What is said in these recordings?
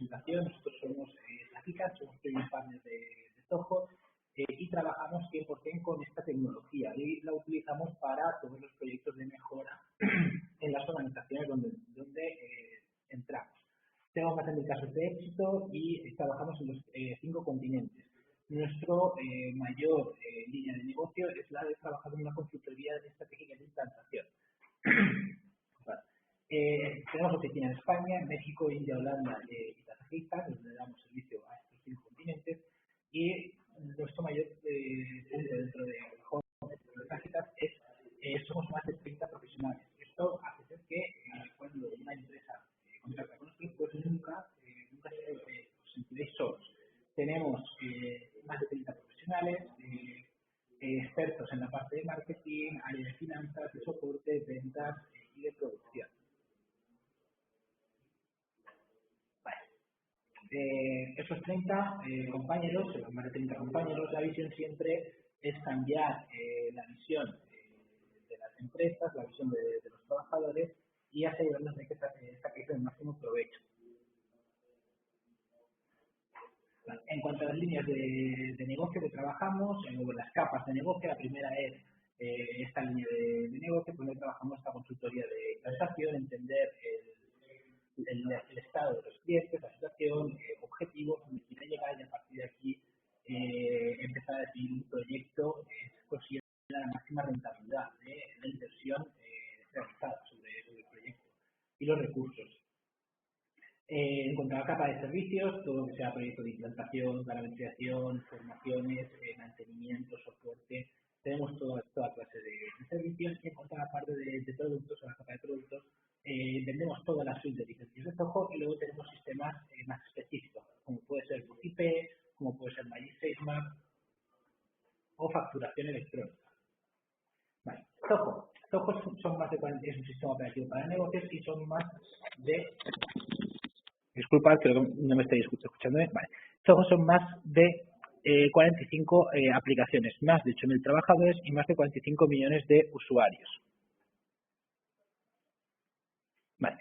presentación. Nosotros somos Táctica, somos premium partners de Zoho y trabajamos 100% con esta tecnología y la utilizamos para todos los proyectos de mejora en las organizaciones donde entramos. Tenemos más de 1000 casos de éxito y trabajamos en los 5 continentes. Nuestro mayor línea de negocio es la de trabajar en una consultoría estratégica de implantación. Tenemos oficina en España, México, India, Holanda y Kazajistán, donde damos servicio a estos 5 continentes, y nuestro mayor punto dentro de Kazajistán es somos más de 30 profesionales. Esto hace que cuando una empresa contrata con nosotros, pues nunca os sentiréis solos. Tenemos más de 30 profesionales, expertos en la parte de marketing, área de finanzas, de soporte, ventas y de producción. Esos 30 compañeros, más de 30 compañeros, la visión siempre es cambiar la visión de las empresas, la visión de los trabajadores y asegurarnos de que saquéis el máximo provecho. En cuanto a las líneas de negocio que trabajamos, las capas de negocio, la primera es esta línea de negocio, donde trabajamos esta consultoría de transacción, entender el estado de los clientes, la situación, objetivos, donde quiere llegar y a partir de aquí empezar a definir un proyecto que consiga la máxima rentabilidad de la inversión realizada sobre el proyecto y los recursos. En cuanto a la capa de servicios, todo lo que sea proyecto de implantación, parametrización, formaciones, mantenimiento, soporte, tenemos toda clase de servicios. Y en cuanto a la parte de productos, a la capa de productos, vendemos toda la suite de licencias de Zoho y luego tenemos sistemas más específicos, como puede ser IP, como puede ser Magic SafeMap o facturación electrónica. Vale. Zoho son más de 40, es un sistema operativo para negocios y son más de... Disculpad, creo que no me estáis escuchando bien. Vale. Zoho son más de 45 aplicaciones, más de 8.000 trabajadores y más de 45 millones de usuarios. Vale.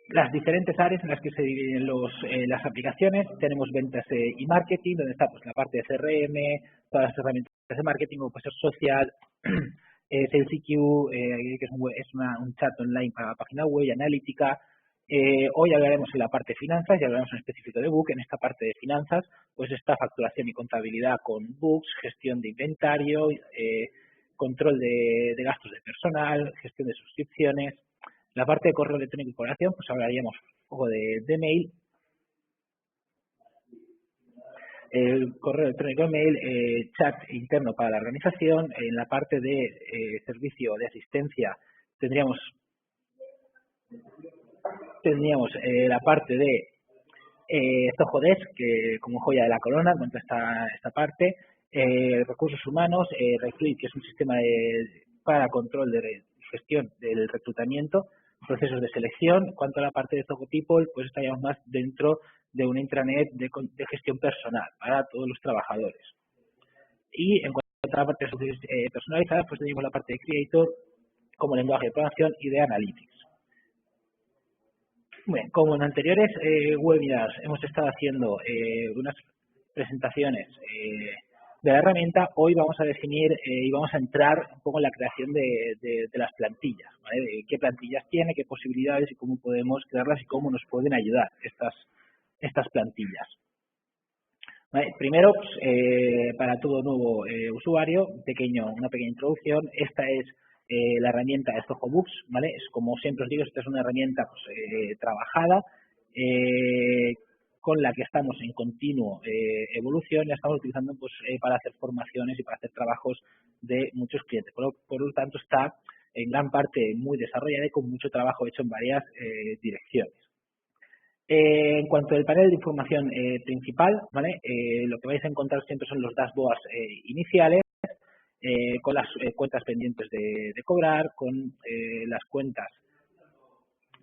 Las diferentes áreas en las que se dividen las aplicaciones, tenemos ventas y marketing, donde está pues, la parte de CRM, todas las herramientas de marketing, como puede ser social, SalesIQ, que es un chat online para la página web, y analítica. Hoy hablaremos en la parte de finanzas y hablaremos en específico de Book. En esta parte de finanzas, pues está facturación y contabilidad con Books, gestión de inventario, control de gastos de personal, gestión de suscripciones. La parte de correo electrónico y colaboración, pues hablaríamos un poco de mail. El correo electrónico, mail, chat interno para la organización. En la parte de servicio de asistencia tendríamos la parte de Zoho Desk, que como joya de la corona, contra esta parte. Recursos humanos, Recruit, que es un sistema para control de gestión del reclutamiento, procesos de selección. En cuanto a la parte de Zoho People, pues estaríamos más dentro de una intranet de gestión personal para todos los trabajadores. Y en cuanto a la parte de soluciones personalizadas, pues tenemos la parte de Creator como lenguaje de programación y de Analytics. Bien, como en anteriores webinars hemos estado haciendo unas presentaciones de la herramienta, hoy vamos a definir y vamos a entrar un poco en la creación de las plantillas, ¿vale? De qué plantillas tiene, qué posibilidades y cómo podemos crearlas y cómo nos pueden ayudar estas plantillas. ¿Vale? Primero, pues, para todo nuevo usuario, una pequeña introducción. Esta es la herramienta de Zoho Books, ¿vale? Es, como siempre os digo, esta es una herramienta pues, trabajada, con la que estamos en continuo evolución y la estamos utilizando pues, para hacer formaciones y para hacer trabajos de muchos clientes. Por lo tanto, está en gran parte muy desarrollada y con mucho trabajo hecho en varias direcciones. En cuanto al panel de información principal, ¿vale? Lo que vais a encontrar siempre son los dashboards iniciales, con las cuentas pendientes de cobrar, con las cuentas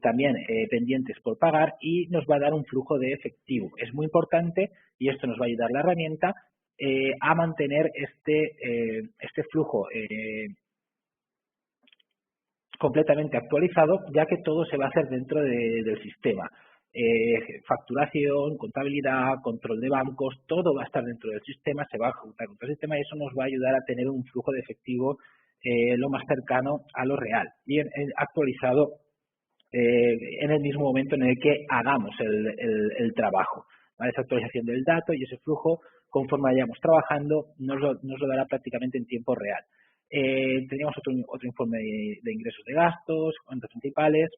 también pendientes por pagar, y nos va a dar un flujo de efectivo. Es muy importante y esto nos va a ayudar la herramienta a mantener este flujo completamente actualizado, ya que todo se va a hacer dentro del sistema. facturación, contabilidad, control de bancos, todo va a estar dentro del sistema, se va a ejecutar dentro del sistema y eso nos va a ayudar a tener un flujo de efectivo lo más cercano a lo real y actualizado en el mismo momento en el que hagamos el trabajo. ¿Vale? Esa actualización del dato y ese flujo, conforme vayamos trabajando, nos lo dará prácticamente en tiempo real. Teníamos otro informe de ingresos de gastos, cuentas principales.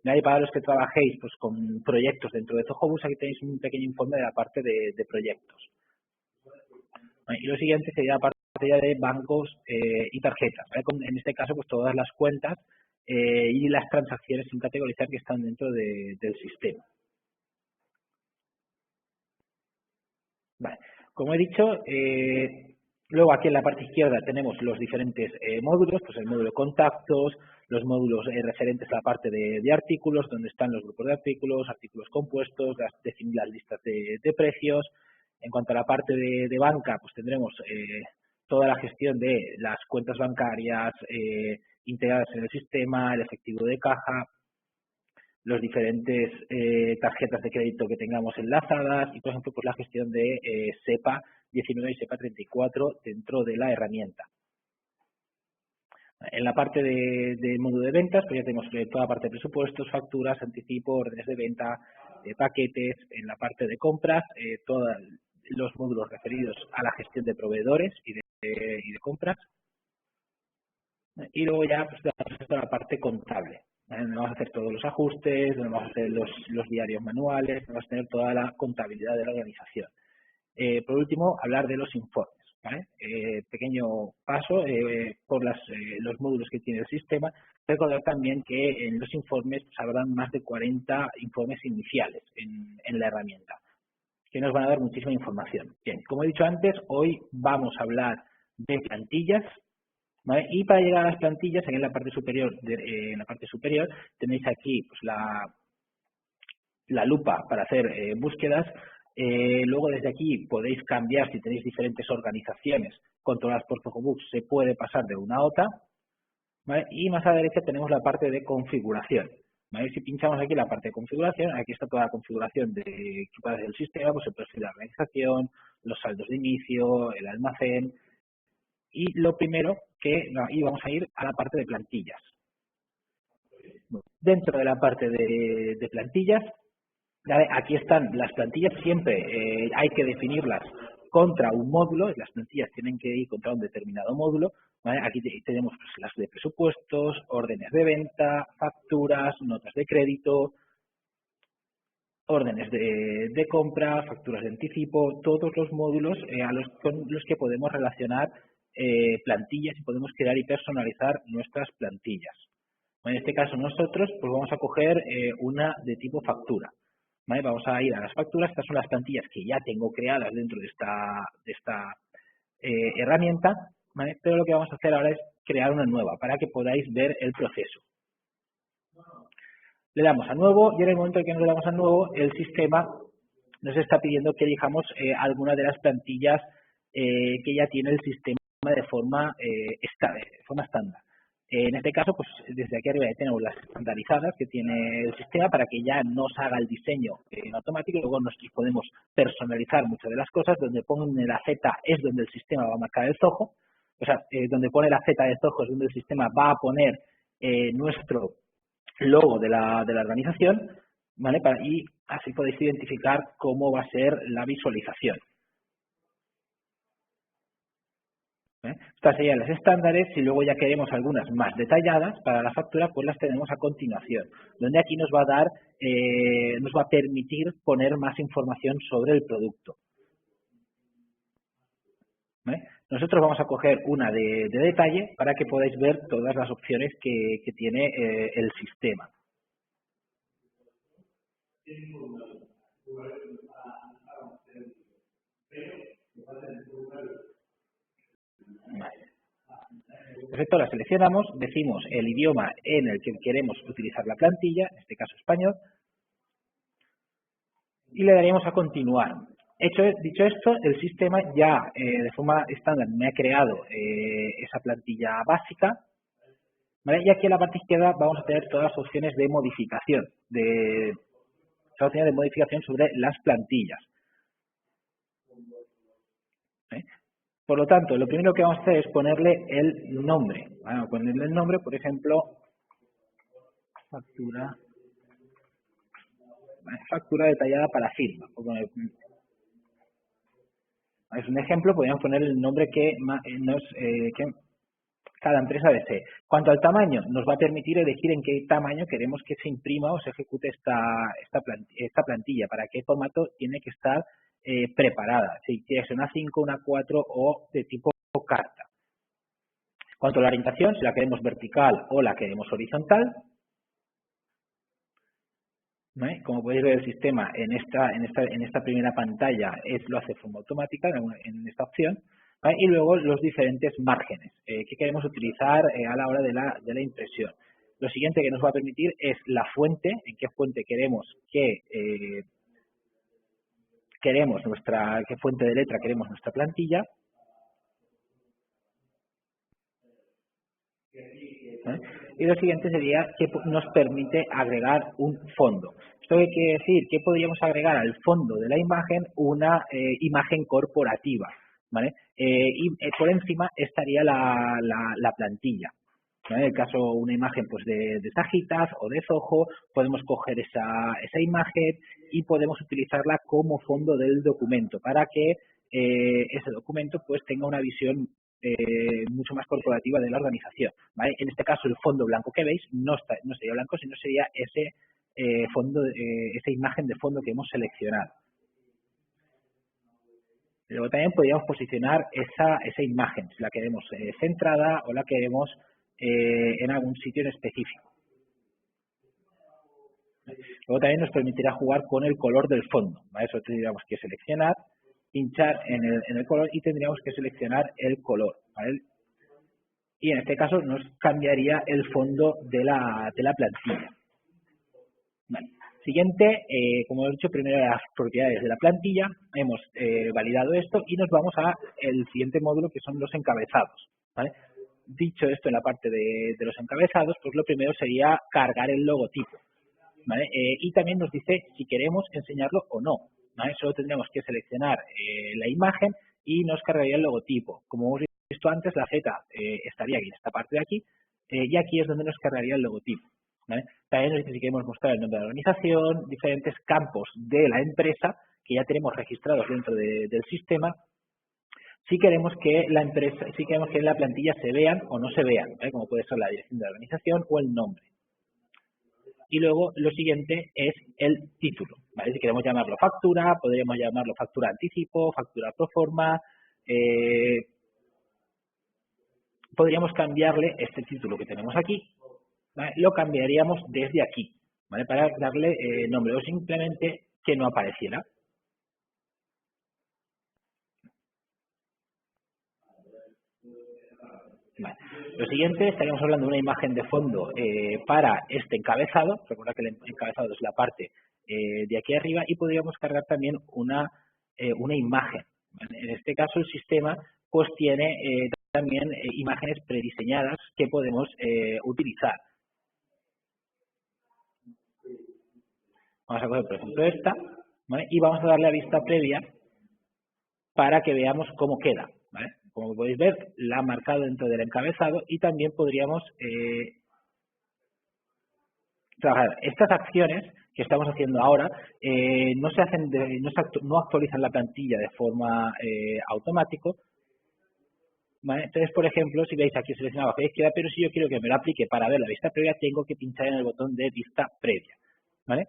Y para los que trabajéis pues, con proyectos dentro de Zojobus, aquí tenéis un pequeño informe de la parte de proyectos. ¿Vale? Y lo siguiente sería la parte ya de bancos y tarjetas. ¿Vale? En este caso, pues todas las cuentas y las transacciones sin categorizar que están dentro del sistema. Vale. Como he dicho, luego aquí en la parte izquierda tenemos los diferentes módulos, pues el módulo contactos, los módulos referentes a la parte de artículos, donde están los grupos de artículos, artículos compuestos, definir las listas de precios. En cuanto a la parte de banca, pues tendremos toda la gestión de las cuentas bancarias integradas en el sistema, el efectivo de caja, los diferentes tarjetas de crédito que tengamos enlazadas y, por ejemplo, pues la gestión de SEPA 19 y SEPA 34 dentro de la herramienta. En la parte de módulo de ventas, pues ya tenemos toda la parte de presupuestos, facturas, anticipo, órdenes de venta, paquetes. En la parte de compras, todos los módulos referidos a la gestión de proveedores y de compras. Y luego ya pues, toda la parte contable. Donde vamos a hacer todos los ajustes, donde vamos a hacer los diarios manuales, donde vamos a tener toda la contabilidad de la organización. Por último, hablar de los informes. ¿Vale? Pequeño paso por los módulos que tiene el sistema. Recordar también que en los informes pues, habrán más de 40 informes iniciales en la herramienta, que nos van a dar muchísima información. Bien, como he dicho antes, hoy vamos a hablar de plantillas. ¿Vale? Y para llegar a las plantillas, en la parte superior, tenéis aquí pues, la lupa para hacer búsquedas. Luego desde aquí podéis cambiar, si tenéis diferentes organizaciones controladas por Zojobus, se puede pasar de una a otra. ¿Vale? Y más a la derecha tenemos la parte de configuración. ¿Vale? Si pinchamos aquí la parte de configuración, aquí está toda la configuración que puede hacer el sistema, pues el perfil de organización, los saldos de inicio, el almacén. Y lo primero y vamos a ir a la parte de plantillas. Dentro de la parte de plantillas, aquí están las plantillas, siempre hay que definirlas contra un módulo, las plantillas tienen que ir contra un determinado módulo. ¿Vale? Aquí tenemos pues, las de presupuestos, órdenes de venta, facturas, notas de crédito, órdenes de compra, facturas de anticipo, todos los módulos con los que podemos relacionar plantillas y podemos crear y personalizar nuestras plantillas. En este caso nosotros pues vamos a coger una de tipo factura. ¿Vale? Vamos a ir a las facturas, estas son las plantillas que ya tengo creadas dentro de esta herramienta, ¿vale? Pero lo que vamos a hacer ahora es crear una nueva para que podáis ver el proceso. Le damos a nuevo y en el momento en que nos le damos a nuevo, el sistema nos está pidiendo que elijamos alguna de las plantillas que ya tiene el sistema de forma estándar. En este caso, pues desde aquí arriba ya tenemos las estandarizadas que tiene el sistema para que ya nos haga el diseño en automático. Luego nosotros podemos personalizar muchas de las cosas. Donde pone la Z es donde el sistema va a marcar el zojo. O sea, donde pone la Z de zojo es donde el sistema va a poner nuestro logo de la organización, ¿vale? Y así podéis identificar cómo va a ser la visualización. Estas serían las estándares. Si luego ya queremos algunas más detalladas para la factura, pues las tenemos a continuación, donde aquí nos va a dar, nos va a permitir poner más información sobre el producto. ¿Vale? Nosotros vamos a coger una de detalle para que podáis ver todas las opciones que tiene el sistema. Vale. Perfecto, la seleccionamos, decimos el idioma en el que queremos utilizar la plantilla, en este caso español, y le daríamos a continuar. Dicho esto, el sistema ya de forma estándar me ha creado esa plantilla básica, ¿vale? Y aquí en la parte izquierda vamos a tener todas las opciones de modificación esa opción de modificación sobre las plantillas. Por lo tanto, lo primero que vamos a hacer es ponerle el nombre. Vamos a ponerle el nombre, por ejemplo, factura detallada para firma. Es un ejemplo, podríamos poner el nombre que cada empresa desee. Cuanto al tamaño, nos va a permitir elegir en qué tamaño queremos que se imprima o se ejecute esta plantilla, para qué formato tiene que estar preparada, si quiere ser una 5, una 4 o de tipo carta. Cuanto a la orientación, si la queremos vertical o la queremos horizontal, ¿vale? Como podéis ver, el sistema en esta primera pantalla lo hace de forma automática en esta opción, ¿vale? Y luego los diferentes márgenes que queremos utilizar a la hora de la impresión. Lo siguiente que nos va a permitir es la fuente, en qué fuente queremos qué fuente de letra queremos nuestra plantilla. Y lo siguiente sería que nos permite agregar un fondo. ¿Esto qué quiere decir? Que podríamos agregar al fondo de la imagen una imagen corporativa, ¿vale? Y por encima estaría la plantilla. ¿Vale? En el caso una imagen pues de Sagitas o de Zoho, podemos coger esa imagen y podemos utilizarla como fondo del documento para que ese documento pues tenga una visión mucho más corporativa de la organización, ¿vale? En este caso el fondo blanco que veis no sería blanco, sino sería ese esa imagen de fondo que hemos seleccionado. Luego también podríamos posicionar esa imagen, si la queremos centrada o la queremos en algún sitio en específico. Luego también nos permitirá jugar con el color del fondo, ¿vale? Eso tendríamos que seleccionar, pinchar en el color y tendríamos que seleccionar el color, ¿vale? Y en este caso nos cambiaría el fondo de la plantilla. Vale. Siguiente, como he dicho, primero las propiedades de la plantilla, hemos validado esto y nos vamos al siguiente módulo que son los encabezados, ¿vale? Dicho esto en la parte de los encabezados, pues lo primero sería cargar el logotipo, ¿vale? Y también nos dice si queremos enseñarlo o no, ¿vale? Solo tendríamos que seleccionar la imagen y nos cargaría el logotipo. Como hemos visto antes, la Z estaría aquí, en esta parte de aquí, y aquí es donde nos cargaría el logotipo, ¿vale? También nos dice si queremos mostrar el nombre de la organización, diferentes campos de la empresa que ya tenemos registrados dentro del sistema. Si queremos que en la plantilla se vean o no se vean, ¿vale? Como puede ser la dirección de la organización o el nombre. Y luego lo siguiente es el título, ¿vale? Si queremos llamarlo factura, podríamos llamarlo factura anticipo, factura pro forma. Podríamos cambiarle este título que tenemos aquí, ¿vale? Lo cambiaríamos desde aquí, ¿vale? Para darle nombre o simplemente que no apareciera. Vale. Lo siguiente, estaríamos hablando de una imagen de fondo para este encabezado. Recuerda que el encabezado es la parte de aquí arriba y podríamos cargar también una imagen, ¿vale? En este caso el sistema pues tiene también imágenes prediseñadas que podemos utilizar. Vamos a coger por ejemplo esta, ¿vale? Y vamos a darle a vista previa para que veamos cómo queda, ¿vale? Como podéis ver, la ha marcado dentro del encabezado y también podríamos trabajar. Estas acciones que estamos haciendo ahora no actualizan la plantilla de forma automática, ¿vale? Entonces, por ejemplo, si veis aquí seleccionado a la izquierda, pero si yo quiero que me lo aplique para ver la vista previa, tengo que pinchar en el botón de vista previa, ¿vale?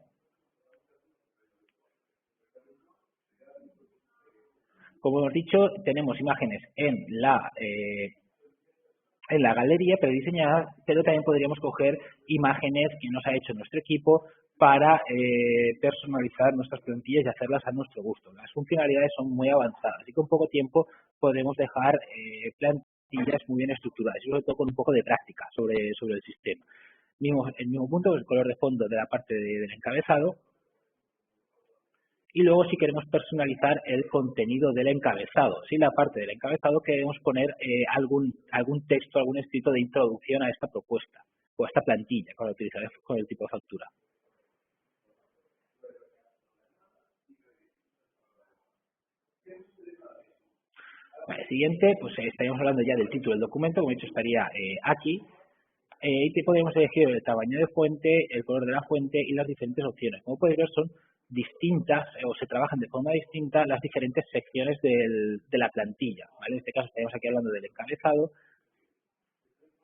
Como hemos dicho, tenemos imágenes en la galería prediseñada, pero también podríamos coger imágenes que nos ha hecho nuestro equipo para personalizar nuestras plantillas y hacerlas a nuestro gusto. Las funcionalidades son muy avanzadas, así que con poco tiempo podemos dejar plantillas muy bien estructuradas y sobre todo con un poco de práctica sobre el sistema. El mismo punto, el color de fondo de la parte del encabezado. Y luego si queremos personalizar el contenido del encabezado, si la parte del encabezado queremos poner algún texto, algún escrito de introducción a esta propuesta o a esta plantilla con el tipo de factura. siguiente, pues estaríamos hablando ya del título del documento, como he dicho, estaría aquí. Y te podemos elegir el tamaño de fuente, el color de la fuente y las diferentes opciones. Como podéis ver, son distintas o se trabajan de forma distinta las diferentes secciones de la plantilla, ¿vale? En este caso estaríamos aquí hablando del encabezado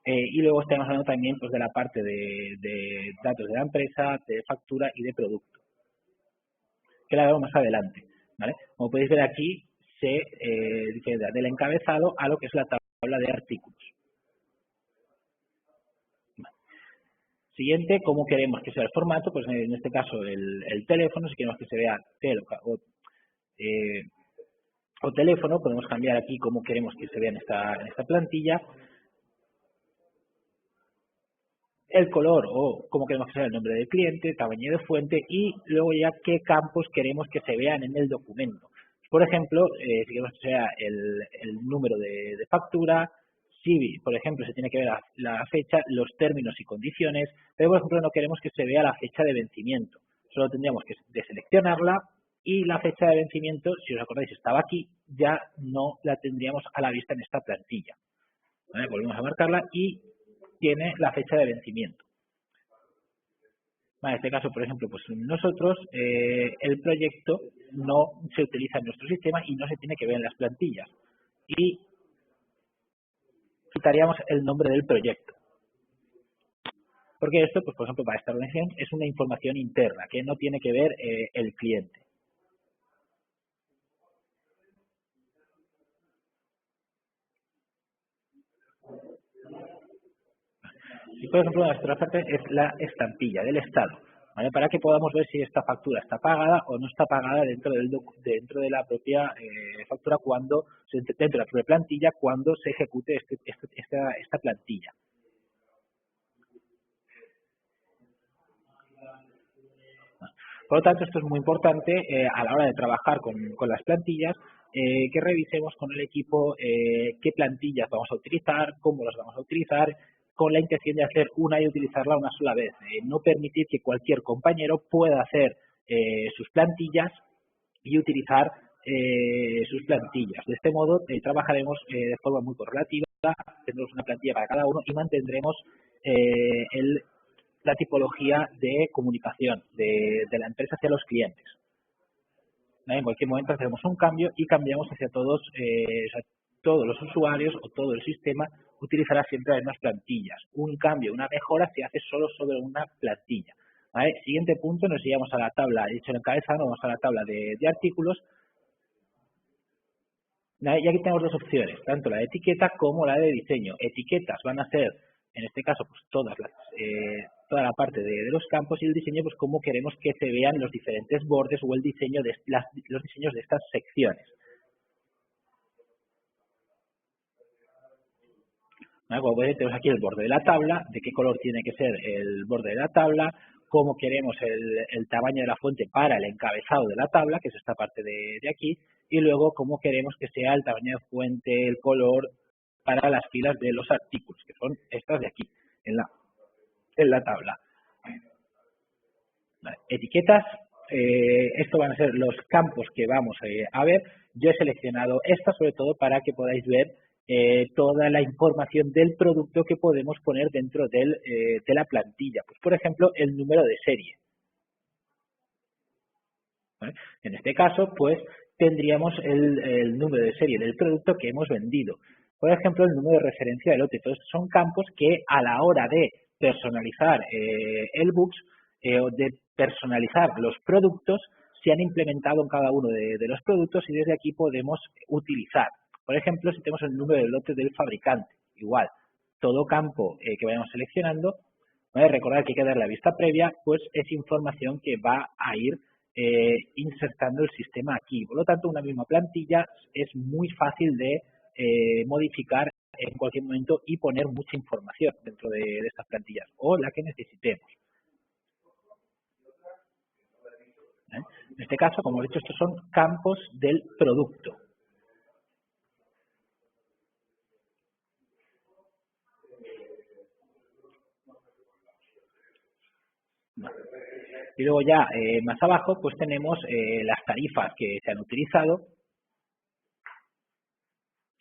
y luego estaríamos hablando también pues, de la parte de datos de la empresa, de factura y de producto, que la vemos más adelante, ¿vale? Como podéis ver aquí, se diferencia del encabezado a lo que es la tabla de artículos. Siguiente, ¿cómo queremos que sea el formato? Pues en este caso el teléfono, si queremos que se vea o teléfono, podemos cambiar aquí cómo queremos que se vea en esta plantilla. El color o cómo queremos que sea el nombre del cliente, tamaño de fuente y luego ya qué campos queremos que se vean en el documento. Por ejemplo, si queremos que sea el número de factura, si, por ejemplo, se tiene que ver la fecha, los términos y condiciones, pero, por ejemplo, no queremos que se vea la fecha de vencimiento. Solo tendríamos que deseleccionarla y la fecha de vencimiento, si os acordáis, estaba aquí, ya no la tendríamos a la vista en esta plantilla. ¿Vale? Volvemos a marcarla y tiene la fecha de vencimiento. En este caso, por ejemplo, pues nosotros el proyecto no se utiliza en nuestro sistema y no se tiene que ver en las plantillas. Y quitaríamos el nombre del proyecto. Porque esto, pues por ejemplo, para esta organización es una información interna que no tiene que ver el cliente. Y por ejemplo, nuestra parte es la estampilla del estado, ¿vale? Para que podamos ver si esta factura está pagada o no está pagada dentro de la propia factura dentro de la propia plantilla cuando se ejecute esta plantilla. Por lo tanto, esto es muy importante a la hora de trabajar con las plantillas, que revisemos con el equipo qué plantillas vamos a utilizar, cómo las vamos a utilizar, con la intención de hacer una y utilizarla una sola vez. No permitir que cualquier compañero pueda hacer sus plantillas y utilizar sus plantillas. De este modo, trabajaremos de forma muy correlativa, tendremos una plantilla para cada uno y mantendremos la tipología de comunicación de la empresa hacia los clientes. ¿Vale? En cualquier momento hacemos un cambio y cambiamos hacia todos los usuarios o todo el sistema utilizará siempre las mismas plantillas. Un cambio, una mejora se hace solo sobre una plantilla. ¿Vale? Siguiente punto, nos llevamos a la tabla, he dicho en encabezado, vamos a la tabla de artículos. ¿Vale? Y aquí tenemos dos opciones, tanto la de etiqueta como la de diseño. Etiquetas van a ser, en este caso, pues toda la parte de los campos, y el diseño, pues cómo queremos que se vean los diferentes bordes o el diseño de los diseños de estas secciones. ¿Vale? Como veis, tenemos aquí el borde de la tabla, de qué color tiene que ser el borde de la tabla, cómo queremos el tamaño de la fuente para el encabezado de la tabla, que es esta parte de aquí, y luego cómo queremos que sea el tamaño de fuente, el color para las filas de los artículos, que son estas de aquí, en la tabla. Vale. Etiquetas, esto van a ser los campos que vamos a ver. Yo he seleccionado esta sobre todo para que podáis ver toda la información del producto que podemos poner dentro de la plantilla. Pues, por ejemplo, el número de serie. ¿Vale? En este caso, pues, tendríamos el número de serie del producto que hemos vendido. Por ejemplo, el número de referencia del lote. Entonces, son campos que a la hora de personalizar el Books o de personalizar los productos se han implementado en cada uno de los productos y desde aquí podemos utilizar. Por ejemplo, si tenemos el número de lote del fabricante, igual, todo campo que vayamos seleccionando, ¿vale? Recordar que hay que dar la vista previa, pues es información que va a ir insertando el sistema aquí. Por lo tanto, una misma plantilla es muy fácil de modificar en cualquier momento y poner mucha información dentro de estas plantillas o la que necesitemos. En este caso, como he dicho, estos son campos del producto. Y luego ya más abajo pues tenemos las tarifas que se han utilizado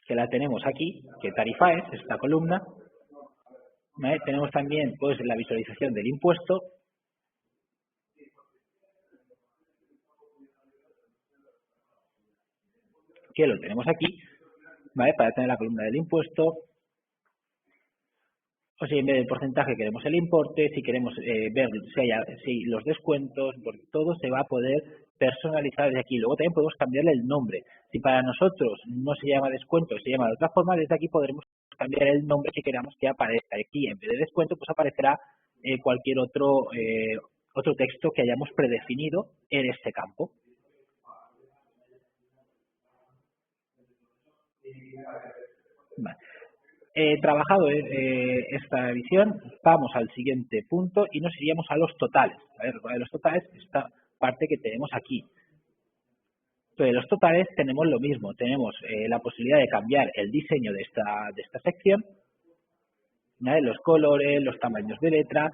que la tenemos aquí, que tarifa es esta columna, ¿vale? Tenemos también pues la visualización del impuesto, que lo tenemos aquí, ¿vale? Para tener la columna del impuesto, o si en vez del porcentaje queremos el importe, si queremos ver si los descuentos, porque todo se va a poder personalizar desde aquí. Luego también podemos cambiarle el nombre. Si para nosotros no se llama descuento, se llama de otra forma, desde aquí podremos cambiar el nombre que queramos que aparezca. Aquí en vez de descuento, pues aparecerá cualquier otro texto que hayamos predefinido en este campo. Vale. Trabajado esta visión, vamos al siguiente punto y nos iríamos a los totales. A ver, los totales, esta parte que tenemos aquí. Entonces, los totales tenemos lo mismo, tenemos la posibilidad de cambiar el diseño de esta sección, ¿vale? Los colores, los tamaños de letra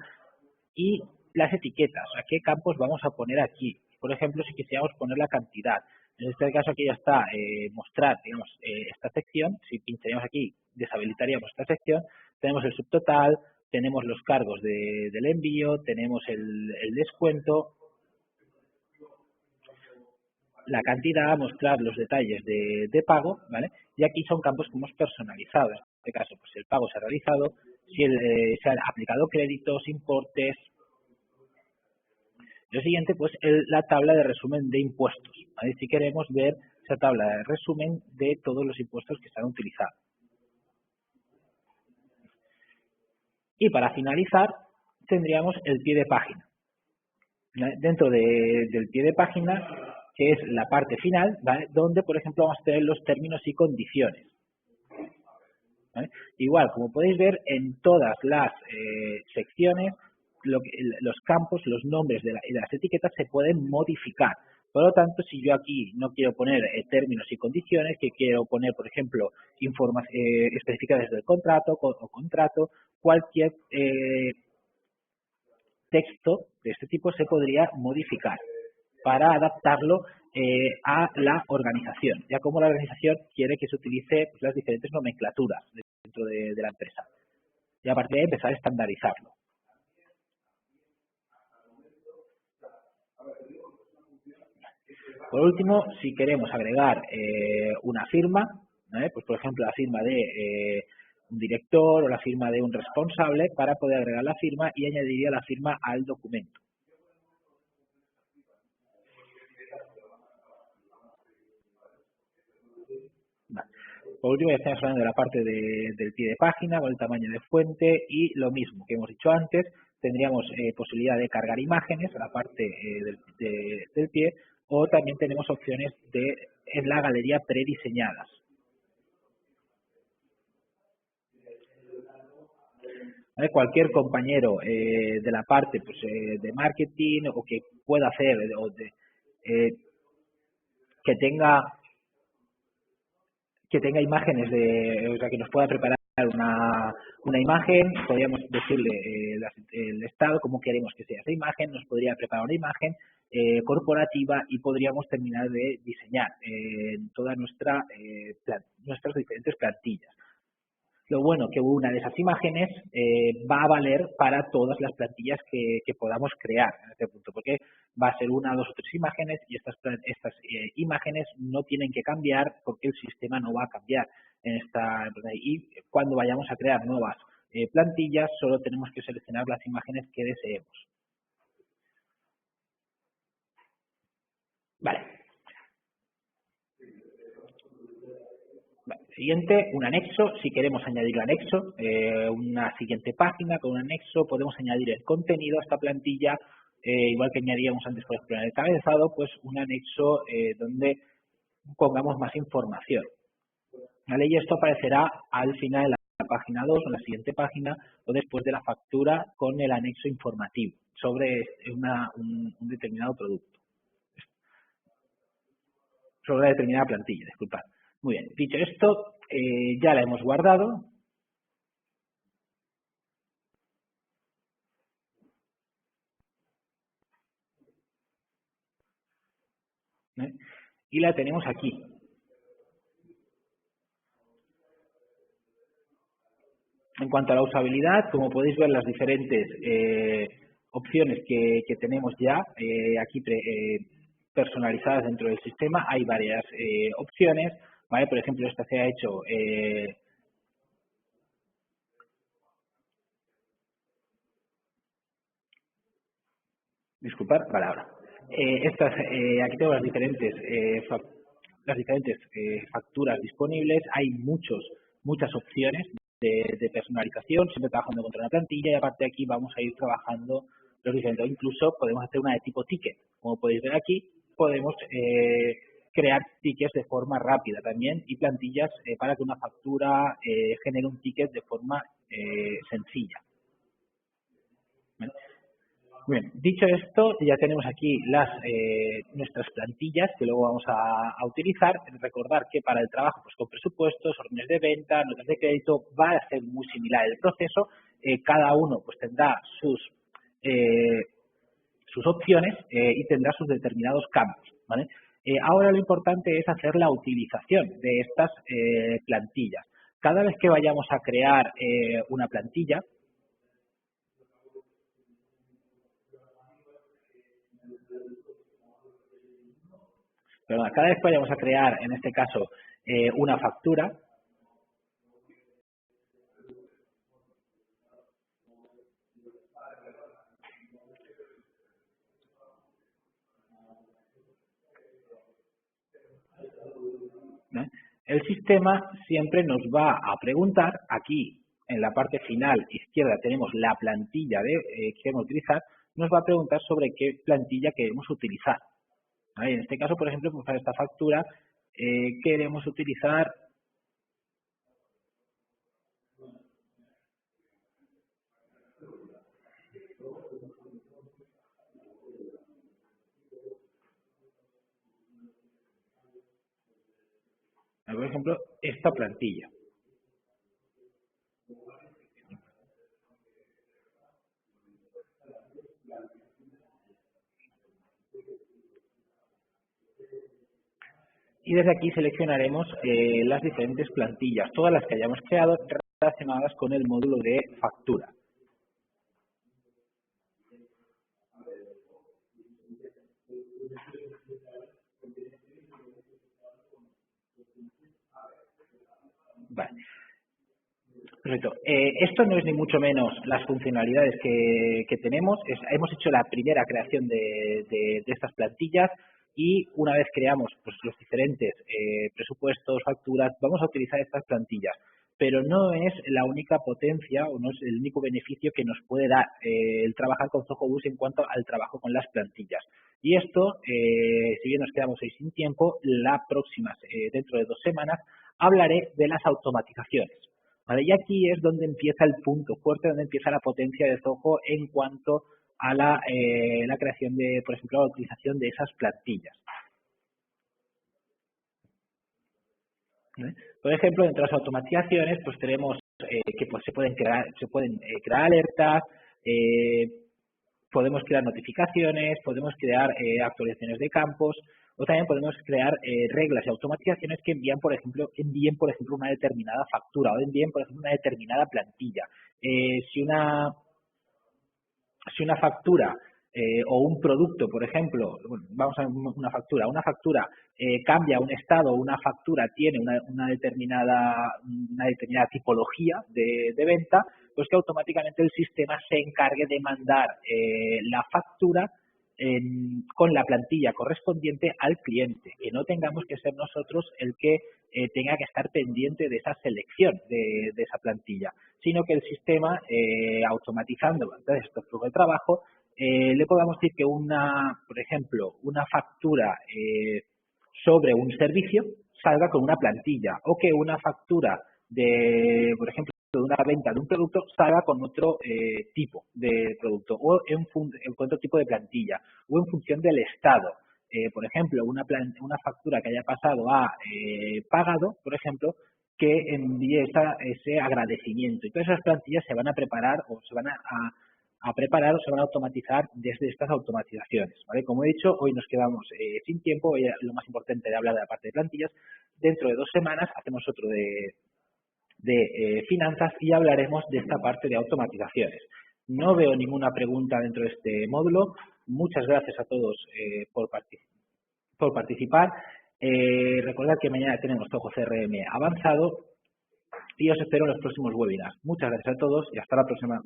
y las etiquetas, a qué campos vamos a poner aquí. Por ejemplo, si quisiéramos poner la cantidad, en este caso aquí ya está mostrar, digamos, esta sección, si pincharíamos aquí, deshabilitaríamos esta sección, tenemos el subtotal, tenemos los cargos del envío, tenemos el descuento, la cantidad, mostrar los detalles de pago, ¿vale? Y aquí son campos que hemos personalizado. En este caso, pues el pago se ha realizado, si se han aplicado créditos, importes. Lo siguiente, pues la tabla de resumen de impuestos, ¿vale? Si queremos ver esa tabla de resumen de todos los impuestos que se han utilizado. Y para finalizar, tendríamos el pie de página. ¿Vale? Dentro del pie de página, que es la parte final, ¿vale? Donde, por ejemplo, vamos a tener los términos y condiciones. ¿Vale? Igual, como podéis ver, en todas las secciones, los campos, los nombres de las etiquetas se pueden modificar. Por lo tanto, si yo aquí no quiero poner términos y condiciones, que quiero poner, por ejemplo, especificadas del contrato o contrato, cualquier texto de este tipo se podría modificar para adaptarlo a la organización, ya como la organización quiere que se utilice pues, las diferentes nomenclaturas dentro de la empresa. Y a partir de ahí empezar a estandarizarlo. Por último, si queremos agregar una firma, ¿vale? Pues por ejemplo la firma de un director o la firma de un responsable, para poder agregar la firma y añadiría la firma al documento. Vale. Por último, ya estamos hablando de la parte del pie de página, con el tamaño de fuente y lo mismo que hemos dicho antes, tendríamos posibilidad de cargar imágenes a la parte del pie, o también tenemos opciones en la galería prediseñadas. ¿Vale? Cualquier compañero de la parte pues, de marketing o que pueda hacer que tenga imágenes o sea, que nos pueda preparar una imagen, podríamos decirle el estado, cómo queremos que sea esa imagen, nos podría preparar una imagen corporativa y podríamos terminar de diseñar todas nuestras diferentes plantillas. Lo bueno que una de esas imágenes va a valer para todas las plantillas que podamos crear en este punto, porque va a ser una, dos o tres imágenes y estas imágenes no tienen que cambiar porque el sistema no va a cambiar y cuando vayamos a crear nuevas plantillas solo tenemos que seleccionar las imágenes que deseemos. Vale. Siguiente, un anexo. Si queremos añadir el anexo, una siguiente página con un anexo, podemos añadir el contenido a esta plantilla, igual que añadíamos antes, por ejemplo, en el encabezado, pues un anexo donde pongamos más información. ¿Vale? Y esto aparecerá al final de la página 2 o en la siguiente página o después de la factura con el anexo informativo sobre un determinado producto. Sobre una determinada plantilla, disculpad. Muy bien, dicho esto, ya la hemos guardado. Y la tenemos aquí. En cuanto a la usabilidad, como podéis ver, las diferentes opciones que tenemos ya aquí personalizadas dentro del sistema, hay varias opciones, ¿vale? Por ejemplo, esta se ha hecho disculpar, vale, ahora. Aquí tengo las diferentes facturas disponibles. Hay muchas opciones de personalización, siempre trabajando contra una plantilla y aparte de aquí vamos a ir trabajando los diferentes. Incluso podemos hacer una de tipo ticket. Como podéis ver aquí, podemos crear tickets de forma rápida también y plantillas para que una factura genere un ticket de forma sencilla. ¿Vale? Bien, dicho esto, ya tenemos aquí nuestras plantillas que luego vamos a utilizar. Recordar que para el trabajo pues con presupuestos, órdenes de venta, notas de crédito, va a ser muy similar el proceso. Cada uno pues tendrá sus opciones y tendrá sus determinados campos, ¿vale? Ahora lo importante es hacer la utilización de estas plantillas. Cada vez que vayamos a crear una plantilla, cada vez que vayamos a crear, en este caso, una factura, ¿no? El sistema siempre nos va a preguntar, aquí en la parte final izquierda tenemos la plantilla que queremos utilizar, nos va a preguntar sobre qué plantilla queremos utilizar. ¿Vale? En este caso, por ejemplo, pues para esta factura queremos utilizar por ejemplo, esta plantilla. Y desde aquí seleccionaremos las diferentes plantillas, todas las que hayamos creado relacionadas con el módulo de factura. Vale. Perfecto. Esto no es ni mucho menos las funcionalidades que tenemos. Hemos hecho la primera creación de estas plantillas y una vez creamos pues, los diferentes presupuestos, facturas, vamos a utilizar estas plantillas. Pero no es la única potencia o no es el único beneficio que nos puede dar el trabajar con Zoho en cuanto al trabajo con las plantillas. Y esto, si bien nos quedamos hoy sin tiempo, la próxima, dentro de 2 semanas, hablaré de las automatizaciones. ¿Vale? Y aquí es donde empieza el punto fuerte, donde empieza la potencia de Zoho en cuanto a la creación de, por ejemplo, la utilización de esas plantillas. ¿Vale? Por ejemplo, dentro de las automatizaciones, pues tenemos que pues, se pueden crear alertas, podemos crear notificaciones, podemos crear actualizaciones de campos, o también podemos crear reglas y automatizaciones que envíen, por ejemplo, una determinada factura o envíen, por ejemplo, una determinada plantilla. Si una factura o un producto, por ejemplo, vamos a una factura cambia un estado, una factura tiene una determinada tipología de venta, pues que automáticamente el sistema se encargue de mandar la factura con la plantilla correspondiente al cliente, que no tengamos que ser nosotros el que tenga que estar pendiente de esa selección de esa plantilla, sino que el sistema, automatizando entonces estos flujos de trabajo, le podamos decir que por ejemplo, una factura sobre un servicio salga con una plantilla o que una factura por ejemplo, de una venta de un producto salga con otro tipo de producto o con otro tipo de plantilla o en función del estado. Por ejemplo, una factura que haya pasado a pagado, por ejemplo, que envíe ese agradecimiento. Y todas esas plantillas se van a preparar o se van a preparar o se van a automatizar desde estas automatizaciones, ¿vale? Como he dicho, hoy nos quedamos sin tiempo, hoy lo más importante de hablar de la parte de plantillas. Dentro de 2 semanas hacemos otro de de finanzas y hablaremos de esta parte de automatizaciones. No veo ninguna pregunta dentro de este módulo. Muchas gracias a todos por participar. Recordad que mañana tenemos Zoho CRM avanzado y os espero en los próximos webinars. Muchas gracias a todos y hasta la próxima.